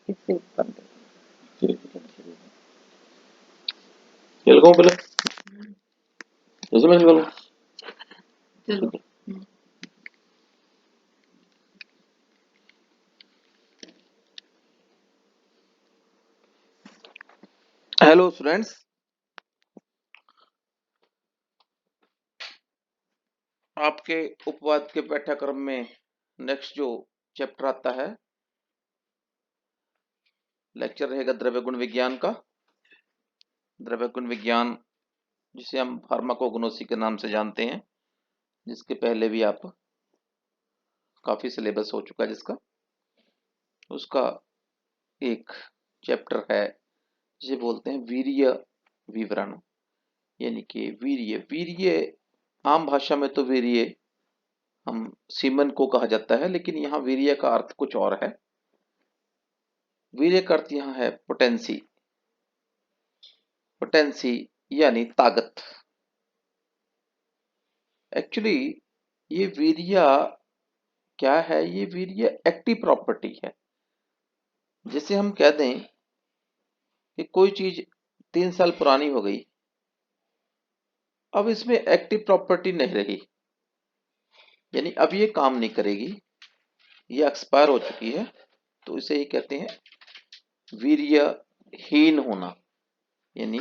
इससे उत्पन्न। ठीक है, ये लगाऊं पहले, जैसे मैं निकालूं। चलो। हेलो स्टूडेंट्स, आपके उपवाद के पाठ्यक्रम में नेक्स्ट जो चैप्टर आता है, लेक्चर रहेगा द्रव्य गुण विज्ञान का। द्रव्य गुण विज्ञान जिसे हम फार्माकोग्नोसी के नाम से जानते हैं, जिसके पहले भी आप काफी सिलेबस हो चुका है जिसका, उसका एक चैप्टर है जिसे बोलते हैं वीर्य विवरण। यानी कि वीर्य वीर्य आम भाषा में तो वीर्य हम सीमन को कहा जाता है, लेकिन यहाँ वीर्य का अर्थ कुछ और है। वीर्य का अर्थ यहाँ है पोटेंसी। पोटेंसी यानी ताकत। एक्चुअली ये वीर्य क्या है? ये वीर्य एक्टिव प्रॉपर्टी है। जैसे हम कह दें कि कोई चीज 3 साल पुरानी हो गई, अब इसमें एक्टिव प्रॉपर्टी नहीं रही, यानी अब ये काम नहीं करेगी, ये एक्सपायर हो चुकी है, तो इसे ही कहते हैं वीर्यहीन होना, यानी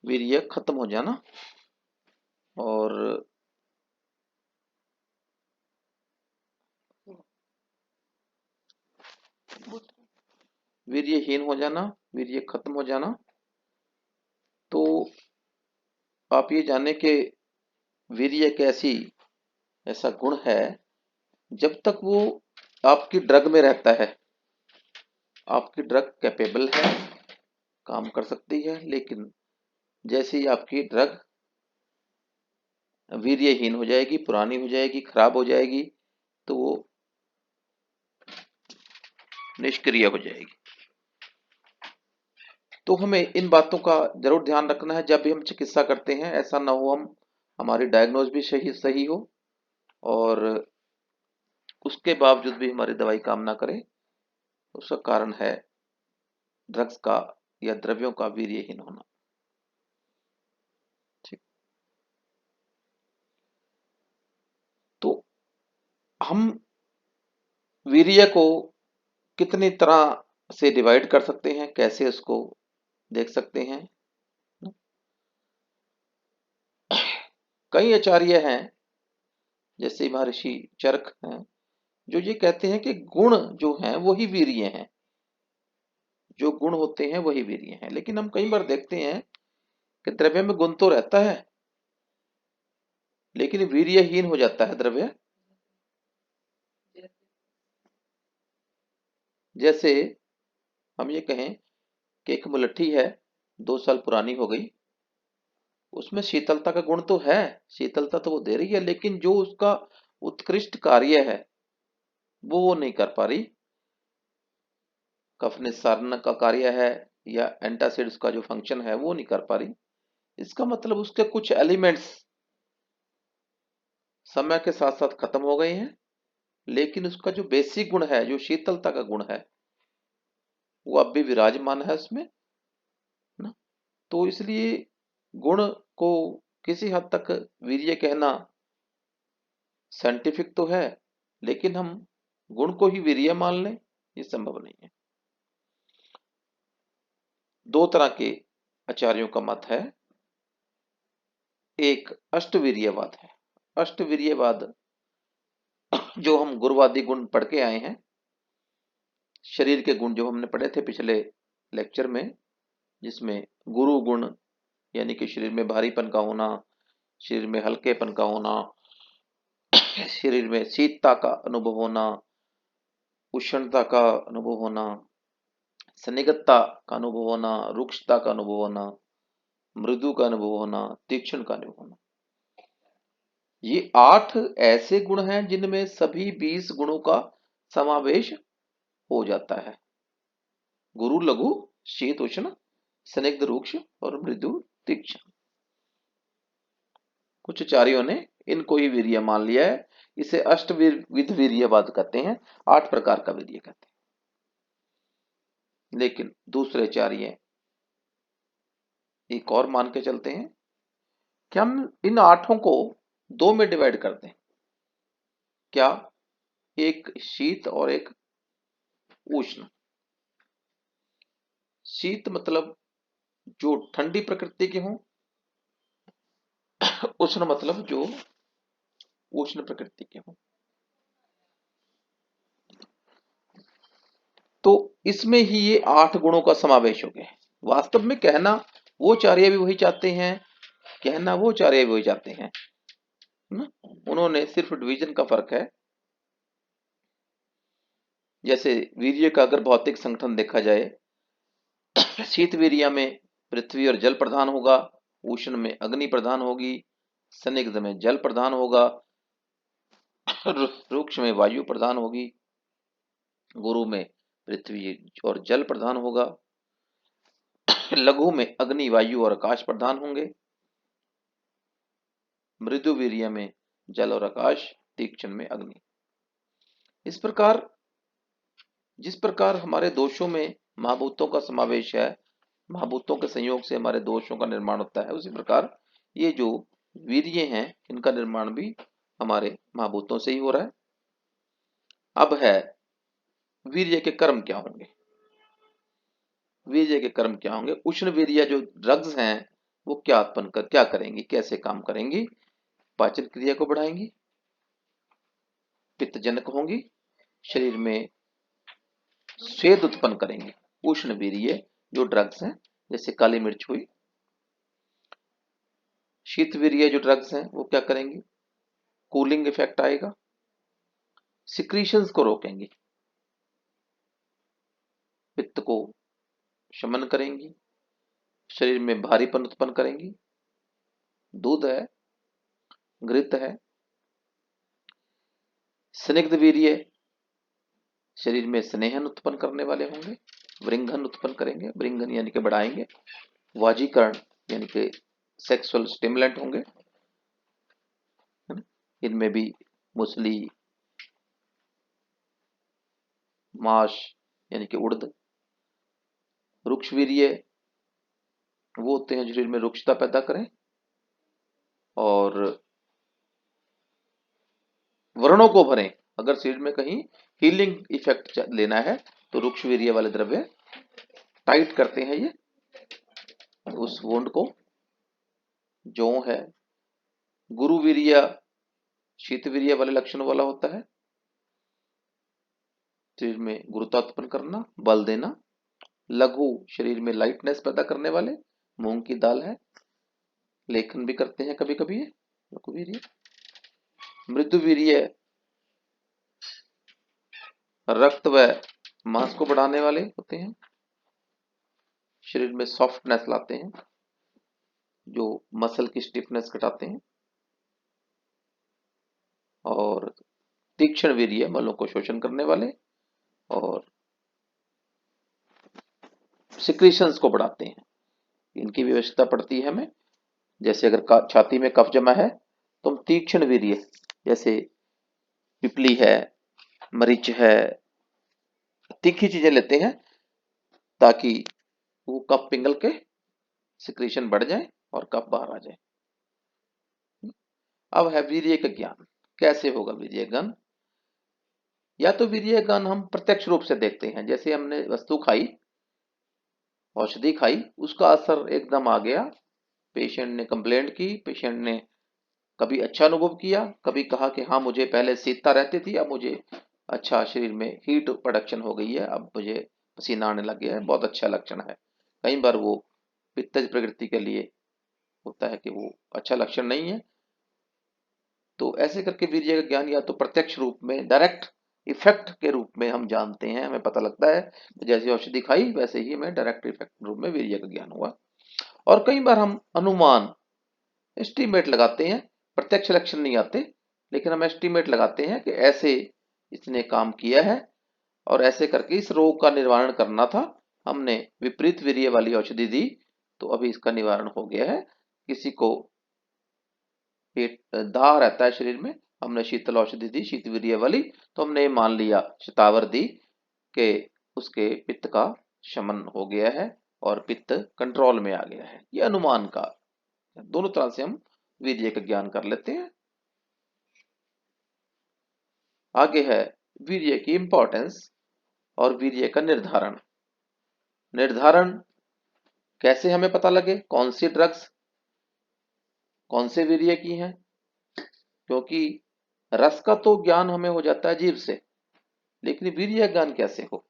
वीर्य खत्म हो जाना। और वीर्यहीन हो जाना, वीर्य खत्म हो जाना। तो आप ये जाने कि वीर्य एक ऐसा गुण है, जब तक वो आपकी ड्रग में रहता है, आपकी ड्रग कैपेबल है, काम कर सकती है, लेकिन जैसे ही आपकी ड्रग वीर्यहीन हो जाएगी, पुरानी हो जाएगी, खराब हो जाएगी, तो वो निष्क्रिय हो जाएगी। तो हमें इन बातों का जरूर ध्यान रखना है जब भी हम चिकित्सा करते हैं। ऐसा ना हो हमारी डायग्नोज भी सही हो और उसके बावजूद भी हमारी दवाई काम ना करे। उसका कारण है ड्रग्स का या द्रव्यों का वीर्यहीन होना। ठीक। तो हम वीर्य को कितनी तरह से डिवाइड कर सकते हैं, कैसे उसको देख सकते हैं? कई आचार्य हैं, जैसे महर्षि चरक हैं, जो ये कहते हैं कि गुण जो हैं वही वीर्य हैं, जो गुण होते हैं वही वीर्य हैं। लेकिन हम कई बार देखते हैं कि द्रव्य में गुण तो रहता है, लेकिन वीर्यहीन हो जाता है द्रव्य। जैसे हम ये कहें कि एक मुलट्ठी है, 2 साल पुरानी हो गई, उसमें शीतलता का गुण तो है, शीतलता तो वो दे रही है, लेकिन जो उसका उत्कृष्ट कार्य है वो नहीं कर पा रही। कफ निस्सारण का कार्य है या एंटासिड्स का जो फंक्शन है वो नहीं कर पा रही। इसका मतलब उसके कुछ एलिमेंट्स समय के साथ साथ खत्म हो गए हैं, लेकिन उसका जो बेसिक गुण है, जो शीतलता का गुण है, वो अब भी विराजमान है उसमें ना। तो इसलिए गुण को किसी हद तक वीर्य कहना साइंटिफिक तो है, लेकिन हम गुण को ही वीर्य मान लें, ये संभव नहीं है। दो तरह के आचार्यों का मत है। एक अष्टवीर्यवाद है। अष्टवीर्यवाद जो हम गुरुवादी गुण पढ़ के आए हैं, शरीर के गुण जो हमने पढ़े थे पिछले लेक्चर में, जिसमें गुरु गुण यानी कि शरीर में भारीपन का होना, शरीर में हल्केपन का होना, शरीर में शीतता का अनुभव होना, उष्णता का अनुभव होना, स्निग्धता का अनुभव होना, रुक्षता का अनुभव होना, मृदु का अनुभव होना, तीक्ष्ण का अनुभव होना। ये 8 ऐसे गुण हैं जिनमें सभी 20 गुणों का समावेश हो जाता है। गुरु लघु शीत उष्ण स्निग्ध रुक्ष और मृदु तीक्ष्ण। कुछ आचार्यों ने इनको ही वीर्य मान लिया है। इसे अष्टविध वीर्यवाद कहते हैं। 8 प्रकार का वीर्य कहते हैं। लेकिन दूसरे चार्य एक और मान के चलते हैं कि हम इन 8 को 2 में डिवाइड कर दें। क्या? एक शीत और एक उष्ण। शीत मतलब जो ठंडी प्रकृति के हों, उष्ण मतलब जो उष्ण प्रकृति के हों। तो इसमें ही ये 8 गुणों का समावेश हो गया। वास्तव में कहना वो चार्य भी वही चाहते हैं, कहना वो चार्य भी वही चाहते हैं ना? उन्होंने सिर्फ डिवीजन का फर्क है। जैसे वीर्य का अगर भौतिक संगठन देखा जाए, शीत वीर्य में पृथ्वी और जल प्रधान होगा, उष्ण में अग्नि प्रधान होगी, संदिग्ध में जल प्रधान होगा, रुक्ष में वायु प्रधान होगी, गुरु में पृथ्वी और जल प्रधान होगा, लघु में अग्नि वायु और आकाश प्रधान होंगे, मृदु वीर्य में जल और आकाश, तीक्ष्ण में अग्नि। इस प्रकार जिस प्रकार हमारे दोषों में महाभूतों का समावेश है, महाभूतों के संयोग से हमारे दोषों का निर्माण होता है, उसी प्रकार ये जो वीर्य हैं इनका निर्माण भी हमारे महाभूतों से ही हो रहा है। अब है वीर्य के कर्म क्या होंगे। वीर्य के कर्म क्या होंगे? उष्ण वीर्य जो ड्रग्स हैं वो क्या उत्पन्न कर क्या करेंगी, कैसे काम करेंगी? पाचन क्रिया को बढ़ाएंगी, पित्तजनक होंगी, शरीर में स्वेद उत्पन्न करेंगे। उष्ण वीर्य जो ड्रग्स हैं, जैसे काली मिर्च हुई। शीत वीर्य जो ड्रग्स हैं वो क्या करेंगी? कूलिंग इफेक्ट आएगा, सिक्रीशंस को रोकेंगी, पित्त को शमन करेंगी, शरीर में भारीपन उत्पन्न करेंगी। दूध है, घृत है। स्निग्ध वीर्य शरीर में स्नेहन उत्पन्न करने वाले होंगे, वृंघन उत्पन्न करेंगे, वृंघन यानी कि बढ़ाएंगे, वाजीकरण यानी कि सेक्सुअल स्टिमुलेंट होंगे, है ना? इनमें भी मूसली, माश यानी कि उड़द। रुक्ष वीर्य वो होते हैं जो शरीर में रुक्षता पैदा करें, और व्रणों को भरें। अगर शरीर में कहीं हीलिंग इफेक्ट लेना है तो रुक्ष वीर्य वाले द्रव्य टाइट करते हैं ये उस वोंड को। जो है गुरु वीर्य शीत वीर्य वाले लक्षणों वाला होता है, शरीर में गुरुता उत्पन्न करना, बल देना। लघु शरीर में लाइटनेस पैदा करने वाले, मूंग की दाल है, लेखन भी करते हैं कभी कभी ये लघु वीर्य। मृदु वीर्य रक्त व मांस को बढ़ाने वाले होते हैं, शरीर में सॉफ्टनेस लाते हैं, जो मसल की स्टिफनेस घटाते हैं। और तीक्ष्ण वीर्य मलों को शोषण करने वाले और सिक्रीशंस को बढ़ाते हैं। इनकी व्यवस्था पड़ती है हमें। जैसे अगर छाती में कफ जमा है तो हम तीक्ष्ण वीर्य जैसे पिपली है, मरीच है, तीखी चीजें लेते हैं ताकि वो कफ पिघल के सिक्रीशन बढ़ जाए और कफ बाहर आ जाए। अब है वीर्य का ज्ञान। कैसे होगा वीर्य ज्ञान? या तो वीर्य ज्ञान हम प्रत्यक्ष रूप से देखते हैं, जैसे हमने वस्तु खाई, औषधि खाई, उसका असर एकदम आ गया, पेशेंट ने कंप्लेंट की, पेशेंट ने कभी अच्छा अनुभव किया, कभी कहा कि हाँ मुझे पहले शीतता रहती थी, अब मुझे अच्छा शरीर में हीट प्रोडक्शन हो गई है, अब मुझे पसीना आने लग गया है, बहुत अच्छा लक्षण है। कई बार वो पित्तज प्रकृति के लिए होता है कि वो अच्छा लक्षण नहीं है। तो ऐसे करके वीर्य का ज्ञान या तो प्रत्यक्ष रूप में डायरेक्ट इफेक्ट के रूप में हम जानते हैं, हमें पता लगता है कि जैसे औषधि खाई वैसे ही हमें डायरेक्ट इफेक्ट रूप में वीर्य का ज्ञान हुआ। और कई बार हम अनुमान एस्टीमेट लगाते हैं, प्रत्यक्ष लक्षण नहीं आते, लेकिन हम एस्टीमेट लगाते हैं कि ऐसे इसने काम किया है और ऐसे करके इस रोग का निवारण करना था, हमने विपरीत वीर्य वाली औषधि दी तो अभी इसका निवारण हो गया है। किसी को पेट दाह रहता है शरीर में, हमने शीतल औषधि दी शीत वीर्य वाली, तो हमने ये मान लिया शतावर दी कि उसके पित्त का शमन हो गया है और पित्त कंट्रोल में आ गया है। ये अनुमान का, दोनों तरह से हम वीर्य का ज्ञान कर लेते हैं। आगे है वीर्य की इंपॉर्टेंस और वीर्य का निर्धारण। निर्धारण कैसे हमें पता लगे कौन सी ड्रग्स कौन से वीर्य की हैं, क्योंकि रस का तो ज्ञान हमें हो जाता है जीभ से, लेकिन वीर्य ज्ञान कैसे हो,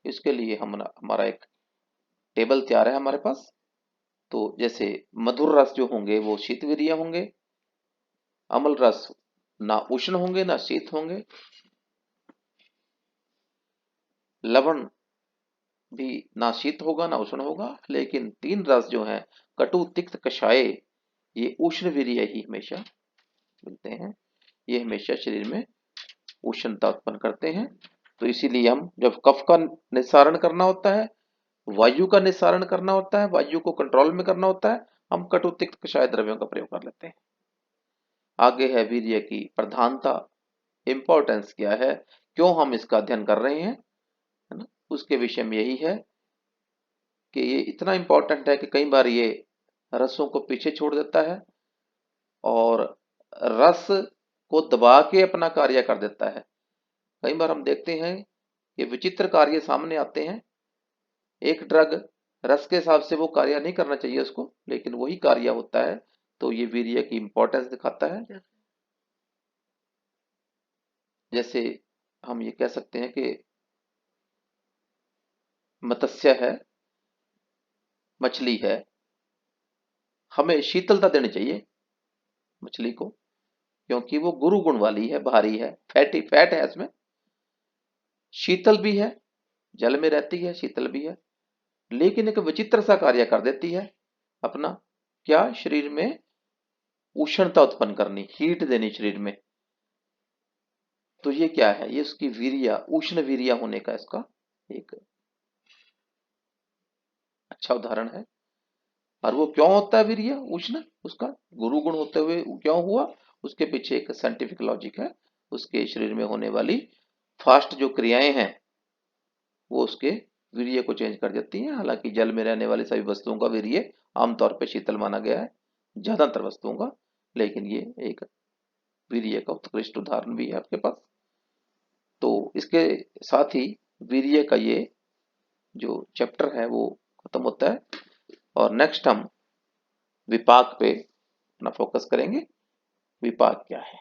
इसके लिए हमारा एक टेबल तैयार है हमारे पास। तो जैसे मधुर रस जो होंगे वो शीत वीर्य होंगे, अम्ल रस ना उष्ण होंगे ना शीत होंगे, लवण भी ना शीत होगा ना उष्ण होगा, लेकिन तीन रस जो हैं कटु तिक्त कषाय, ये उष्ण वीर्य ही हमेशा मिलते हैं। ये हमेशा शरीर में उष्णता उत्पन्न करते हैं। तो इसीलिए हम जब कफ का निस्सारण करना होता है, वायु का निस्सारण करना होता है, वायु को कंट्रोल में करना होता है, हम कटु तिक्त कषाय द्रव्यों का प्रयोग कर लेते हैं। आगे है वीर्य की प्रधानता, इंपॉर्टेंस क्या है, क्यों हम इसका अध्ययन कर रहे हैं, है ना। उसके विषय में यही है कि ये इतना इंपॉर्टेंट है कि कई बार ये रसों को पीछे छोड़ देता है और रस को दबा के अपना कार्य कर देता है। कई बार हम देखते हैं कि विचित्र कार्य सामने आते हैं, एक ड्रग रस के हिसाब से वो कार्य नहीं करना चाहिए उसको, लेकिन वही कार्य होता है। तो ये वीर्य की इंपॉर्टेंस दिखाता है। जैसे हम ये कह सकते हैं कि मत्स्य है, मछली है, हमें शीतलता देनी चाहिए मछली को, क्योंकि वो गुरु गुण वाली है, भारी है, फैट है इसमें, शीतल भी है, जल में रहती है, शीतल भी है, लेकिन एक विचित्र सा कार्य कर देती है अपना, क्या, शरीर में उष्णता उत्पन्न करनी, हीट देनी शरीर में। तो ये क्या है, ये उसकी वीर्य, उष्ण वीर्य होने का इसका एक अच्छा उदाहरण है। और वो क्यों होता है वीर्य उष्ण, उसका गुरु गुण होते हुए क्यों हुआ, उसके पीछे एक साइंटिफिक लॉजिक है। उसके शरीर में होने वाली फास्ट जो क्रियाएं हैं वो उसके वीर्य को चेंज कर देती हैं। हालांकि जल में रहने वाली सभी वस्तुओं का वीर्य आमतौर पर शीतल माना गया है, ज्यादातर वस्तुओं का, लेकिन ये एक वीर्य का उत्कृष्ट उदाहरण भी है आपके पास। तो इसके साथ ही वीर्य का ये जो चैप्टर है वो खत्म होता है, और नेक्स्ट हम विपाक पे अपना फोकस करेंगे। विपाक क्या है।